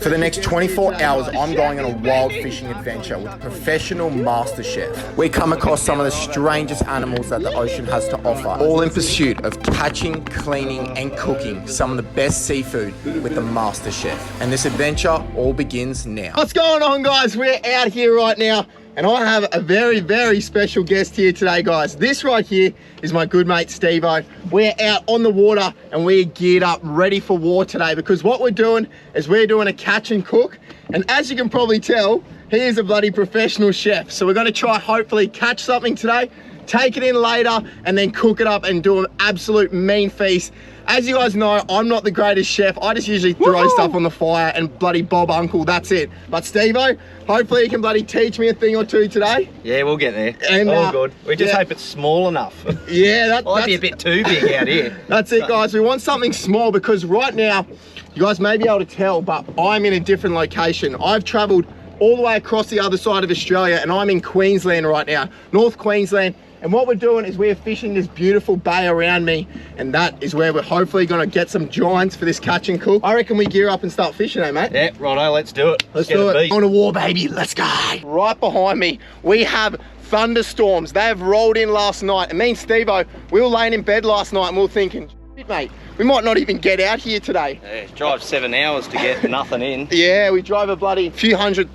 For the next 24 hours, I'm going on a wild fishing adventure with professional Masterchef. We come across some of the strangest animals that the ocean has to offer, all in pursuit of catching, cleaning, and cooking some of the best seafood with the Masterchef. And this adventure all begins now. What's going on, guys? We're out here right now, and I have a very, very special guest here today, guys. This right here is my good mate, Steve-O. We're out on the water, and we're geared up, ready for war today, because what we're doing is we're doing a catch and cook. And as you can probably tell, he is a bloody professional chef. So we're gonna try, hopefully, catch something today, take it in later, and then cook it up and do an absolute mean feast. As you guys know, I'm not the greatest chef. I just usually throw stuff on the fire and bloody Bob Uncle, that's it. But Steve-O, hopefully you can bloody teach me a thing or two today. Yeah, we'll get there. And, all good. We just hope it's small enough. Yeah, that might be a bit too big out here. That's it, guys. We want something small because right now, you guys may be able to tell, but I'm in a different location. I've traveled all the way across the other side of Australia, and I'm in Queensland right now, North Queensland. And what we're doing is we're fishing this beautiful bay around me, and that is where we're hopefully gonna get some giants for this catch and cook. I reckon we gear up and start fishing, eh, mate? Yeah, righto, let's do it. Let's do it. On a war, baby, let's go. Right behind me, we have thunderstorms. They have rolled in last night. And me and Steve-O, we were laying in bed last night and we were thinking, shit, mate, we might not even get out here today. Yeah, drive 7 hours to get nothing in. Yeah, we drove a bloody few hundred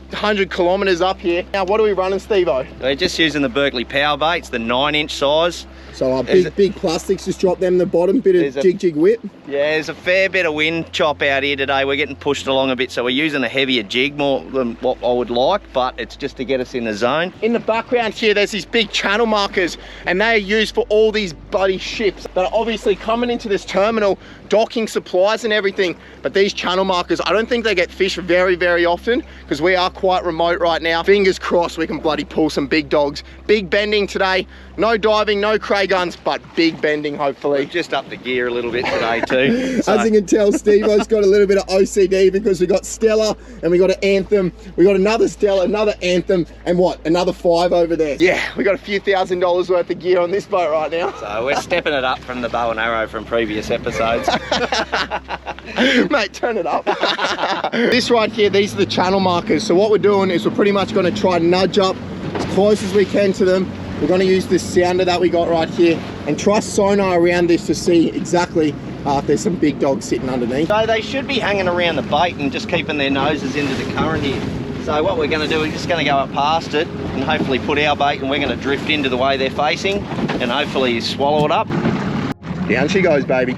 kilometers up here. Now, what are we running, Steve-O? We're just using the Berkeley power baits, the 9-inch size. So big plastics, just drop them in the bottom, bit of jig whip. Yeah, there's a fair bit of wind chop out here today. We're getting pushed along a bit, so we're using a heavier jig more than what I would like, but it's just to get us in the zone. In the background here, there's these big channel markers, and they are used for all these bloody ships that are obviously coming into this terminal, docking supplies and everything. But these channel markers, I don't think they get fished very, very often, because we are quite remote right now. Fingers crossed we can bloody pull some big dogs. Big bending today, no diving, no cray guns, but big bending hopefully. We've just upped the gear a little bit today too. So. As you can tell, Steve-O's got a little bit of OCD because we got Stella and we got an Anthem. We got another Stella, another Anthem, and what? Another 5 over there. Yeah, we got a few $1,000s worth of gear on this boat right now. So we're stepping it up from the bow and arrow from previous episodes. Mate, turn it up. This right here, these are the channel markers. So what we're doing is we're pretty much going to try and nudge up as close as we can to them. We're going to use this sounder that we got right here and try sonar around this to see exactly if there's some big dogs sitting underneath. So they should be hanging around the bait and just keeping their noses into the current here. So what we're going to do, we're just going to go up past it and hopefully put our bait, and we're going to drift into the way they're facing and hopefully swallow it up. Down she goes, baby.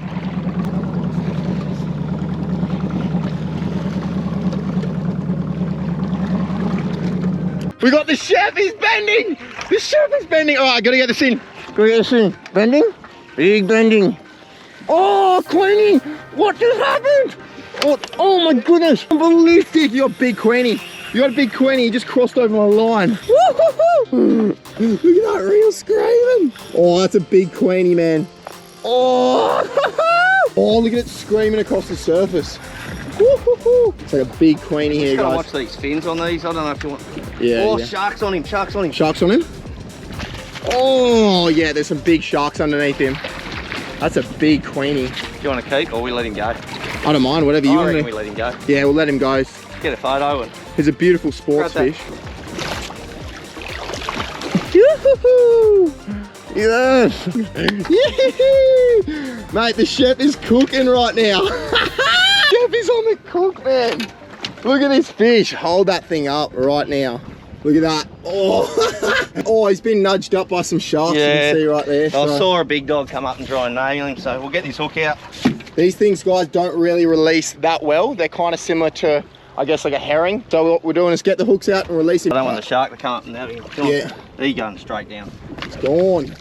We got the chef, he's bending! The chef is bending! All right, gotta get this in. Gotta get this in. Bending? Big bending. Oh, Queenie! What just happened? Oh my goodness! Ballistic! You got big Queenie. You got a big Queenie, you just crossed over my line. Woo-hoo-hoo! Look at that reel screaming! Oh, that's a big Queenie, man. Oh! Oh, look at it screaming across the surface. It's like a big Queenie here, guys. Watch these fins on these. I don't know if you want. Yeah. Oh, yeah. Sharks on him! Sharks on him! Sharks on him? Oh, yeah, there's some big sharks underneath him. That's a big Queenie. Do you want to keep or we let him go? I don't mind, whatever you want to do. We let him go. Yeah, we'll let him go. Get a photo and. He's a beautiful sports fish. Yes! Mate, the chef is cooking right now. Chef is on the cook, man. Look at this fish. Hold that thing up right now. Look at that. Oh, oh, he's been nudged up by some sharks. Yeah. You can see right there. I saw a big dog come up and try and nail him, so we'll get this hook out. These things, guys, don't really release that well. They're kind of similar to, I guess, like a herring. So what we're doing is get the hooks out and release it. I don't want the shark to come up and have him. Yeah. He's going straight down. It's gone.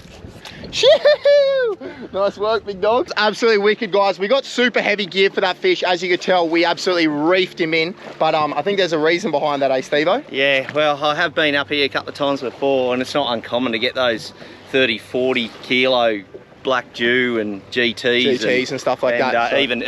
Nice work, big dog. Absolutely wicked, guys. We got super heavy gear for that fish. As you could tell, we absolutely reefed him in. But I think there's a reason behind that, eh, Steve-O? Yeah, well, I have been up here a couple of times before, and it's not uncommon to get those 30, 40 kilo black dew and GTs and stuff like that. So. Even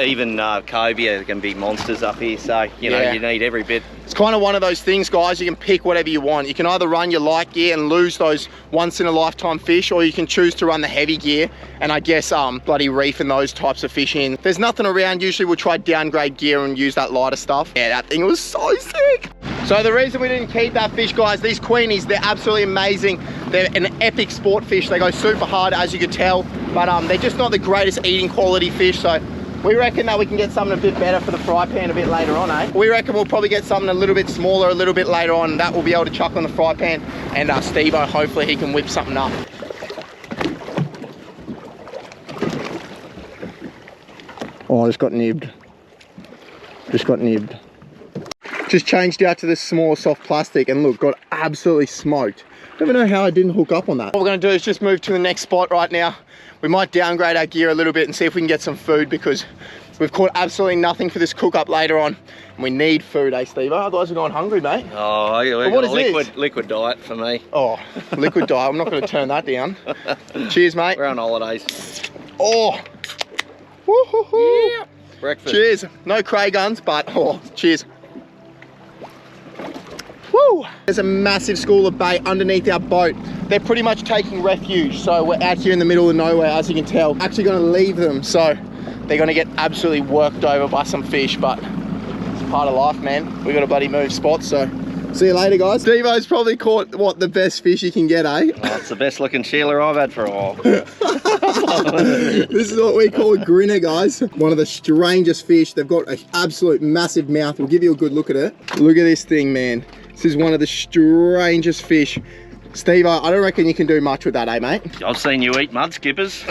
cobia can be monsters up here. So you know you need every bit. It's kind of one of those things, guys. You can pick whatever you want. You can either run your light gear and lose those once in a lifetime fish, or you can choose to run the heavy gear and I guess bloody reef and those types of fish in. There's nothing around. Usually we'll try downgrade gear and use that lighter stuff. Yeah, that thing was so sick. So the reason we didn't keep that fish, guys, these queenies, they're absolutely amazing. They're an epic sport fish. They go super hard, as you could tell, but they're just not the greatest eating quality fish. So we reckon that we can get something a bit better for the fry pan a bit later on, eh? We reckon we'll probably get something a little bit smaller a little bit later on. That we'll be able to chuck on the fry pan, and Steve-O, hopefully he can whip something up. Oh, I just got nibbed. Just changed out to this small soft plastic and look, got absolutely smoked. Don't even know how I didn't hook up on that. What we're gonna do is just move to the next spot right now. We might downgrade our gear a little bit and see if we can get some food, because we've caught absolutely nothing for this cook up later on. And we need food, eh, Steve? Otherwise we're going hungry, mate. Oh, what is liquid diet for me. Oh, liquid diet. I'm not gonna turn that down. Cheers, mate. We're on holidays. Oh. Woo-hoo-hoo. Yeah. Breakfast. Cheers. No Cray guns, but oh, cheers. Woo! There's a massive school of bait underneath our boat. They're pretty much taking refuge. So we're out here in the middle of nowhere, as you can tell. Actually gonna leave them, so they're gonna get absolutely worked over by some fish, but it's part of life, man. We gotta bloody move spots, so see you later, guys. Steve-O's probably caught, what, the best fish you can get, eh? Oh, it's the best looking shealer I've had for a while. This is what we call a grinner, guys. One of the strangest fish. They've got an absolute massive mouth. We'll give you a good look at it. Look at this thing, man. This is one of the strangest fish. Steve-O, I don't reckon you can do much with that, eh, mate? I've seen you eat mud skippers.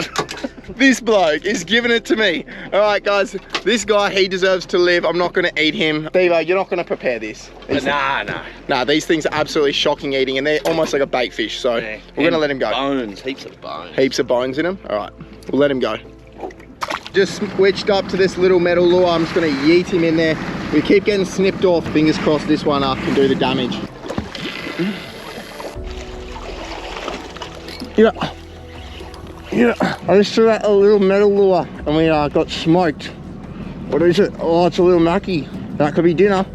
This bloke is giving it to me. All right, guys, this guy, he deserves to live. I'm not gonna eat him. Steve-O, you're not gonna prepare this. Nah, these things are absolutely shocking eating, and they're almost like a bait fish, so yeah, we're gonna let him go. Bones, heaps of bones. Heaps of bones in him? All right, we'll let him go. Just switched up to this little metal lure. I'm just gonna yeet him in there. We keep getting snipped off. Fingers crossed this one can do the damage. Yeah, I just threw out a little metal lure and we got smoked. What is it? Oh, it's a little mackie. That could be dinner.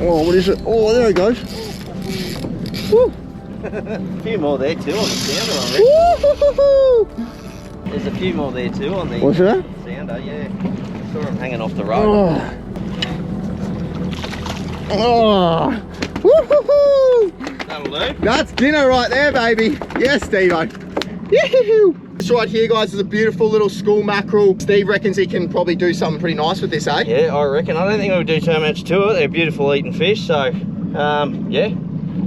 Oh, what is it? Oh, there it goes. Woo. A few more there too on the sounder, There's a few more there too on the What's that? sounder, yeah. I saw them hanging off the road. Oh. Woo-hoo-hoo. That'll do. That's dinner right there, baby. Yes, Steve-O. This right here, guys, is a beautiful little school mackerel. Steve reckons he can probably do something pretty nice with this, eh? Yeah, I reckon. I don't think we'll do too much to it. They're beautiful eating fish, so yeah.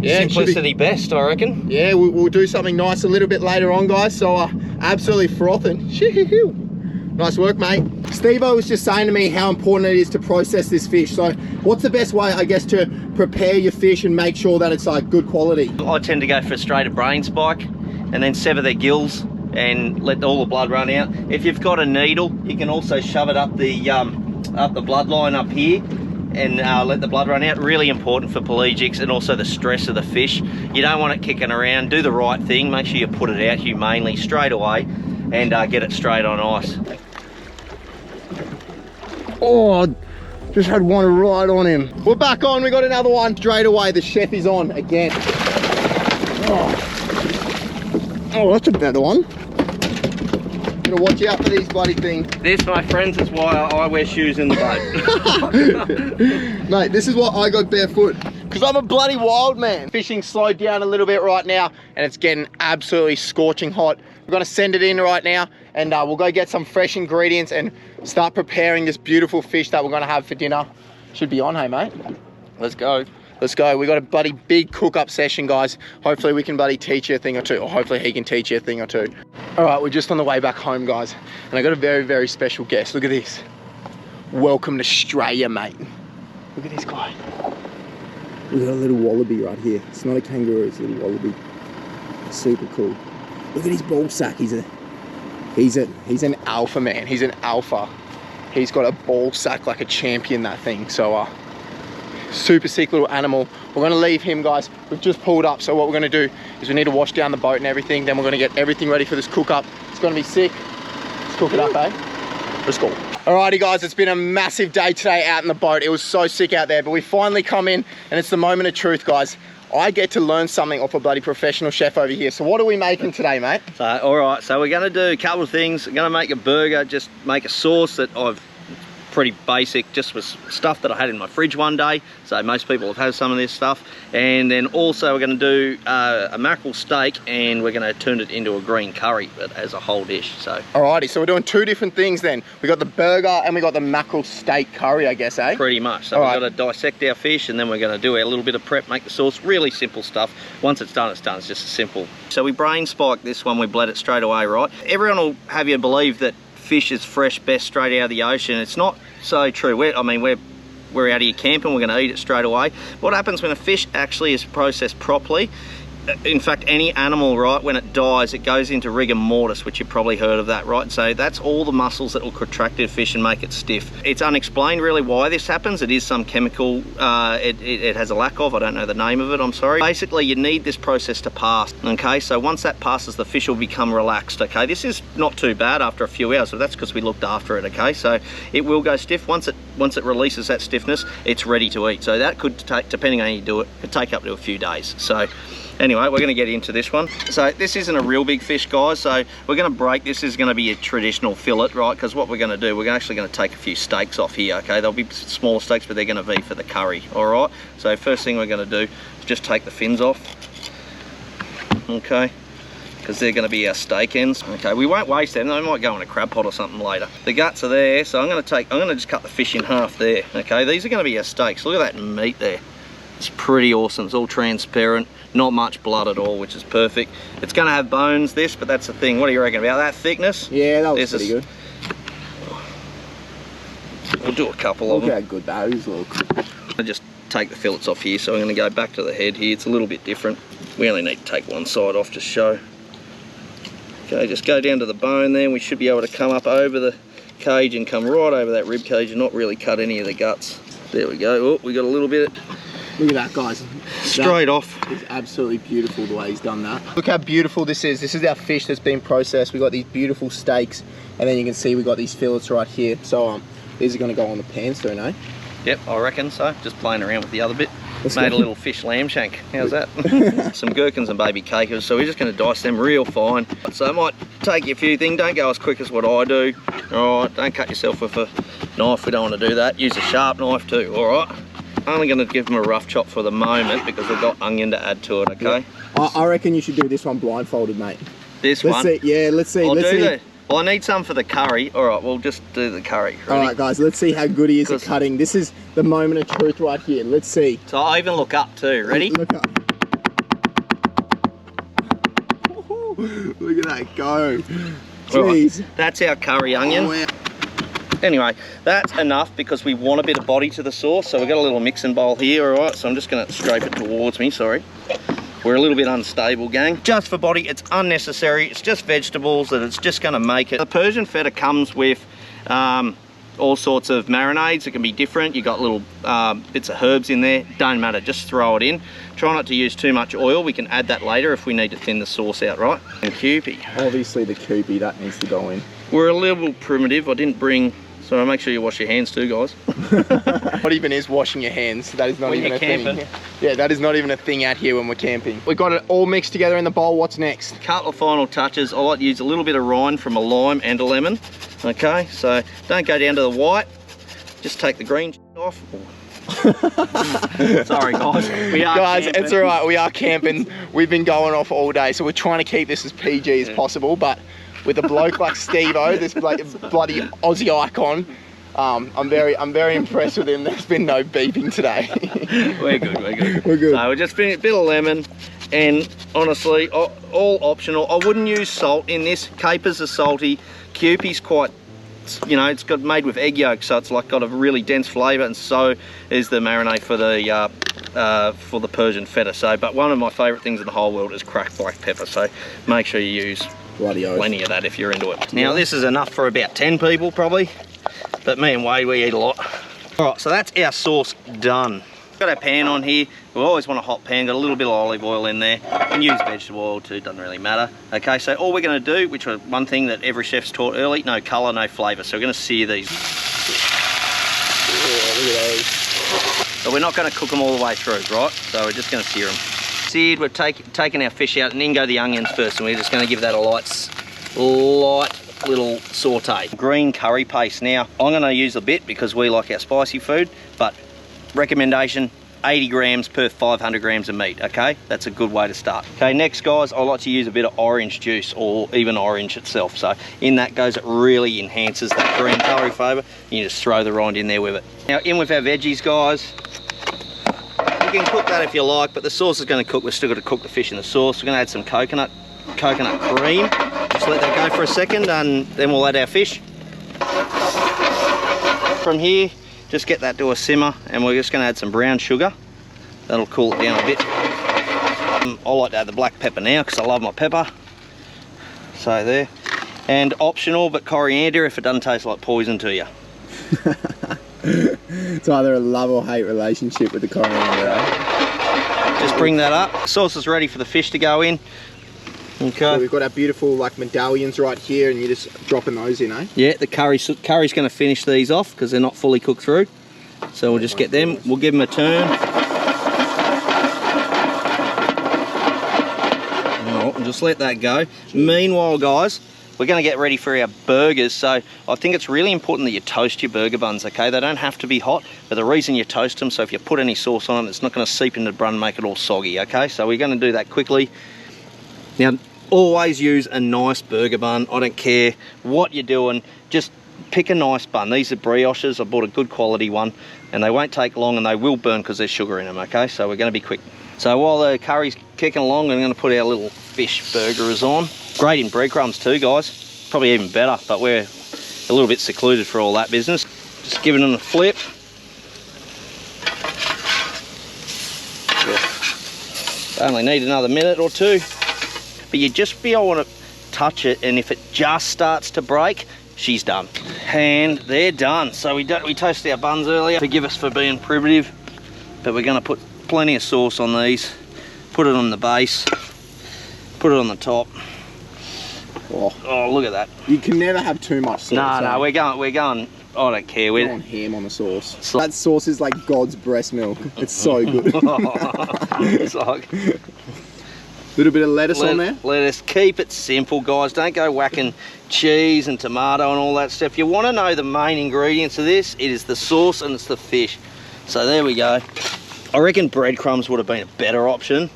Simplicity best, I reckon. Yeah, we'll do something nice a little bit later on, guys. So absolutely frothing. Nice work, mate. Steve-O was just saying to me how important it is to process this fish. So what's the best way, I guess, to prepare your fish and make sure that it's like good quality? I tend to go for a straight brain spike and then sever their gills and let all the blood run out. If you've got a needle, you can also shove it up the bloodline up here and let the blood run out. Really important for pelagics and also the stress of the fish. You don't want it kicking around. Do the right thing. Make sure you put it out humanely straight away and get it straight on ice. Oh, just had one right on him. We're back on. We got another one straight away. The chef is on again. Oh, that's a better one. Gotta watch out for these bloody things. This, my friends, is why I wear shoes in the boat. Mate, this is why I got barefoot. Because I'm a bloody wild man. Fishing slowed down a little bit right now and it's getting absolutely scorching hot. We're gonna send it in right now and we'll go get some fresh ingredients and start preparing this beautiful fish that we're gonna have for dinner. Should be on, hey mate? Let's go. Let's go. We got a bloody big cook-up session, guys. Hopefully we can bloody teach you a thing or two, or hopefully he can teach you a thing or two. All right, we're just on the way back home, guys. And I got a very, very special guest. Look at this. Welcome to Australia, mate. Look at this guy. We got a little wallaby right here. It's not a kangaroo, it's a little wallaby. Super cool. Look at his ball sack. He's an alpha, man. He's an alpha. He's got a ball sack like a champion, that thing. So, super sick little animal. We're gonna leave him, guys. We've just pulled up, so what we're gonna do is we need to wash down the boat and everything. Then we're gonna get everything ready for this cook up. It's gonna be sick. Let's cook it up, eh? Let's go. Alrighty guys, it's been a massive day today out in the boat. It was so sick out there, but we finally come in and it's the moment of truth, guys. I get to learn something off a bloody professional chef over here. So what are we making today, mate? So, all right, so we're gonna do a couple of things. We're gonna make a burger, just make a sauce that I've pretty basic, just with stuff that I had in my fridge one day. So most people have had some of this stuff. And then also we're gonna do a mackerel steak, and we're gonna turn it into a green curry, but as a whole dish, so. Alrighty, so we're doing two different things then. We got the burger and we got the mackerel steak curry, I guess, eh? Pretty much. So we've got to dissect our fish, and then we're gonna do a little bit of prep, make the sauce, really simple stuff. Once it's done, it's done. It's just simple. So we brain spiked this one, we bled it straight away, right? Everyone will have you believe that fish is fresh best straight out of the ocean. It's not so true. We're out here camping, we're going to eat it straight away. What happens when a fish actually is processed properly, in fact any animal, right, when it dies it goes into rigor mortis, which you've probably heard of that, right? So that's all the muscles that will contract a fish and make it stiff. It's unexplained really why this happens. It is some chemical it has a lack of, I don't know the name of it, I'm sorry. Basically you need this process to pass, okay? So once that passes, the fish will become relaxed, okay? This is not too bad after a few hours, so that's because we looked after it, okay? So it will go stiff. Once it releases that stiffness, it's ready to eat. So that could take, depending on how you do it, could take up to a few days. So anyway, we're going to get into this one. So this isn't a real big fish, guys, so we're going to break. This is going to be a traditional fillet, right? Because what we're going to do, we're actually going to take a few steaks off here, okay? They'll be smaller steaks, but they're going to be for the curry, all right? So first thing we're going to do is just take the fins off, okay? Because they're going to be our steak ends. Okay, we won't waste them. They might go in a crab pot or something later. The guts are there, so I'm going to just cut the fish in half there, okay? These are going to be our steaks. Look at that meat there. It's pretty awesome. It's all transparent, not much blood at all, which is perfect. It's going to have bones, this, but that's the thing. What do you reckon about that thickness? Yeah, that was pretty good. We'll do a couple of them. Look how good those look. I just take the fillets off here, so I'm going to go back to the head here. It's a little bit different. We only need to take one side off to show. Okay, just go down to the bone there, and we should be able to come up over the cage and come right over that rib cage and not really cut any of the guts. There we go. Oh, we got a little bit. Look at that, guys. Straight off. It's absolutely beautiful the way he's done that. Look how beautiful this is. This is our fish that's been processed. We've got these beautiful steaks, and then you can see we've got these fillets right here. So these are going to go on the pan soon, eh? Yep, I reckon so. Just playing around with the other bit. Made a little fish lamb shank. How's that? Some gherkins and baby capers. So we're just going to dice them real fine. So it might take you a few things. Don't go as quick as what I do. All right, don't cut yourself with a knife. We don't want to do that. Use a sharp knife too, all right? Only going to give them a rough chop for the moment because we've got onion to add to it, okay? I reckon you should do this one blindfolded, mate. This one? Let's see. Yeah, let's see. Let's see. Well, I need some for the curry. All right, we'll just do the curry. Ready? All right, guys, let's see how good he is at cutting. This is the moment of truth right here. Let's see. So I even look up too. Ready? Look up. Look at that go. Jeez. Right, that's our curry onion. Oh, wow. Anyway, that's enough because we want a bit of body to the sauce. So we've got a little mixing bowl here, all right? So I'm just going to scrape it towards me, sorry. We're a little bit unstable, gang. Just for body, it's unnecessary. It's just vegetables that it's just gonna make it. The Persian feta comes with all sorts of marinades. It can be different. You got little bits of herbs in there. Don't matter, just throw it in. Try not to use too much oil. We can add that later if we need to thin the sauce out, right? And Kewpie. Obviously the Kewpie, that needs to go in. We're a little primitive. I didn't bring, so make sure you wash your hands too, guys. What even is washing your hands? That is not when even a camping. thing. Yeah, that is not even a thing out here when we're camping. We've got it all mixed together in the bowl. What's next? Couple of final touches. I like to use a little bit of rind from a lime and a lemon. Okay, so don't go down to the white. Just take the green off. Sorry, guys. We are guys, camping. It's all right. We are camping. We've been going off all day, so we're trying to keep this as PG as possible. But with a bloke like Steve-O, this bloody Aussie icon, I'm very impressed with him. There's been no beeping today. We're good. We're good. So we're just putting a bit of lemon, and honestly, all optional. I wouldn't use salt in this. Capers are salty. Kewpie's quite, you know, it's got made with egg yolk, so it's like got a really dense flavour, and so is the marinade for the Persian feta. So, but one of my favourite things in the whole world is cracked black pepper. So make sure you use plenty of that if you're into it. Now this is enough for about 10 people probably, but me and Wade, we eat a lot. All right, so that's our sauce done. Got our pan on here. We always want a hot pan, got a little bit of olive oil in there. You can use vegetable oil too, doesn't really matter. Okay, so all we're gonna do, which was one thing that every chef's taught early, no color, no flavor. So we're gonna sear these. Oh, look at those. But we're not gonna cook them all the way through, right? So we're just gonna sear them. Seared, we're taking our fish out and then go the onions first, and we're just gonna give that a light little saute. Green curry paste. Now, I'm gonna use a bit because we like our spicy food, but recommendation, 80 grams per 500 grams of meat, okay? That's a good way to start. Okay, next guys, I like to use a bit of orange juice or even orange itself. So in that goes, it really enhances that green curry flavour. You just throw the rind in there with it. Now in with our veggies, guys. You can cook that if you like, but the sauce is gonna cook. We're still gonna cook the fish in the sauce. We're gonna add some coconut cream. Just let that go for a second and then we'll add our fish. From here, just get that to a simmer and we're just going to add some brown sugar. That'll cool it down a bit. I like to add the black pepper now because I love my pepper. So there. And optional, but coriander if it doesn't taste like poison to you. It's either a love or hate relationship with the coriander, eh? Just bring that up. Sauce is ready for the fish to go in. Okay. So we've got our beautiful like medallions right here and you're just dropping those in, eh? Yeah, the curry's going to finish these off because they're not fully cooked through. So we'll just get them, we'll give them a turn. And just let that go. Meanwhile, guys, we're going to get ready for our burgers. So I think it's really important that you toast your burger buns, okay? They don't have to be hot, but the reason you toast them, so if you put any sauce on it, it's not going to seep into the bun and make it all soggy, okay? So we're going to do that quickly. Now, always use a nice burger bun. I don't care what you're doing, just pick a nice bun. These are brioches. I bought a good quality one and they won't take long and they will burn because there's sugar in them, okay? So we're going to be quick. So while the curry's kicking along, I'm going to put our little fish burgers on. Great in breadcrumbs too, guys. Probably even better, but we're a little bit secluded for all that business. Just giving them a flip. Only need another minute or two. But you just be able to touch it, and if it just starts to break, she's done. And they're done. So we toasted our buns earlier. Forgive us for being primitive, but we're going to put plenty of sauce on these. Put it on the base. Put it on the top. Oh, look at that. You can never have too much sauce. No, we're going. I don't care. We're on ham on the sauce. That sauce is like God's breast milk. It's so good. It's like... Little bit of lettuce on there. Lettuce. Keep it simple, guys. Don't go whacking cheese and tomato and all that stuff. You want to know the main ingredients of this. It is the sauce and it's the fish. So there we go. I reckon breadcrumbs would have been a better option.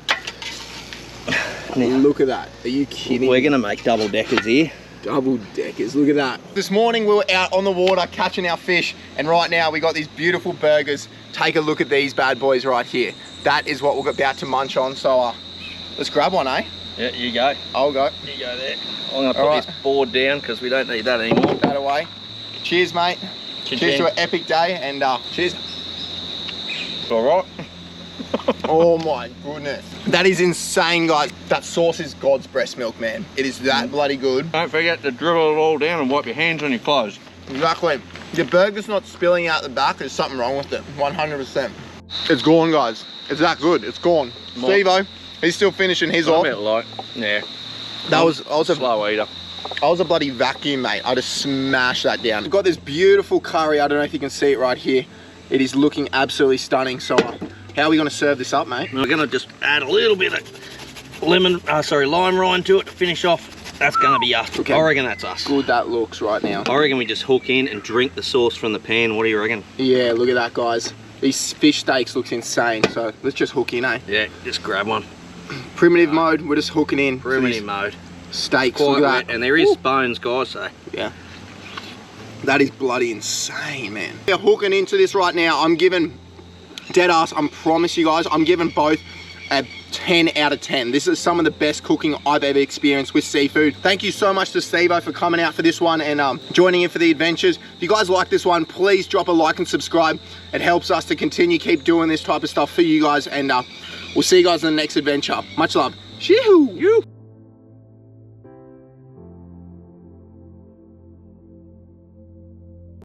Now, look at that. Are you kidding? We're going to make double deckers here. Double deckers. Look at that. This morning we were out on the water catching our fish, and right now we got these beautiful burgers. Take a look at these bad boys right here. That is what we're about to munch on. So let's grab one, eh? Yeah, you go. I'll go. You go there. I'm going to put this board down because we don't need that anymore. Put that away. Cheers, mate. Cheers to an epic day, and cheers. All right. Oh my goodness. That is insane, guys. That sauce is God's breast milk, man. It is that bloody good. Don't forget to dribble it all down and wipe your hands on your clothes. Exactly. The burger's not spilling out the back. There's something wrong with it. 100%. It's gone, guys. It's that good. It's gone. Steve-O, he's still finishing his off. A bit light. Yeah. I was a slow eater. I was a bloody vacuum, mate. I just smashed that down. We've got this beautiful curry. I don't know if you can see it right here. It is looking absolutely stunning. So how are we going to serve this up, mate? We're going to just add a little bit of lime rind to it to finish off. That's going to be us. Okay. I reckon that's us. Good that looks right now. I reckon we just hook in and drink the sauce from the pan. What do you reckon? Yeah, look at that, guys. These fish steaks looks insane. So let's just hook in, eh? Yeah, just grab one. Primitive mode, we're just hooking in. Primitive mode. Steaks, quite look at that. And there is bones, guys, so. Yeah. That is bloody insane, man. We're hooking into this right now. I'm giving, dead ass, I promise you guys, I'm giving both a 10 out of 10. This is some of the best cooking I've ever experienced with seafood. Thank you so much to Steve-O for coming out for this one and joining in for the adventures. If you guys like this one, please drop a like and subscribe. It helps us to continue keep doing this type of stuff for you guys, and we'll see you guys in the next adventure. Much love. Shee-hoo.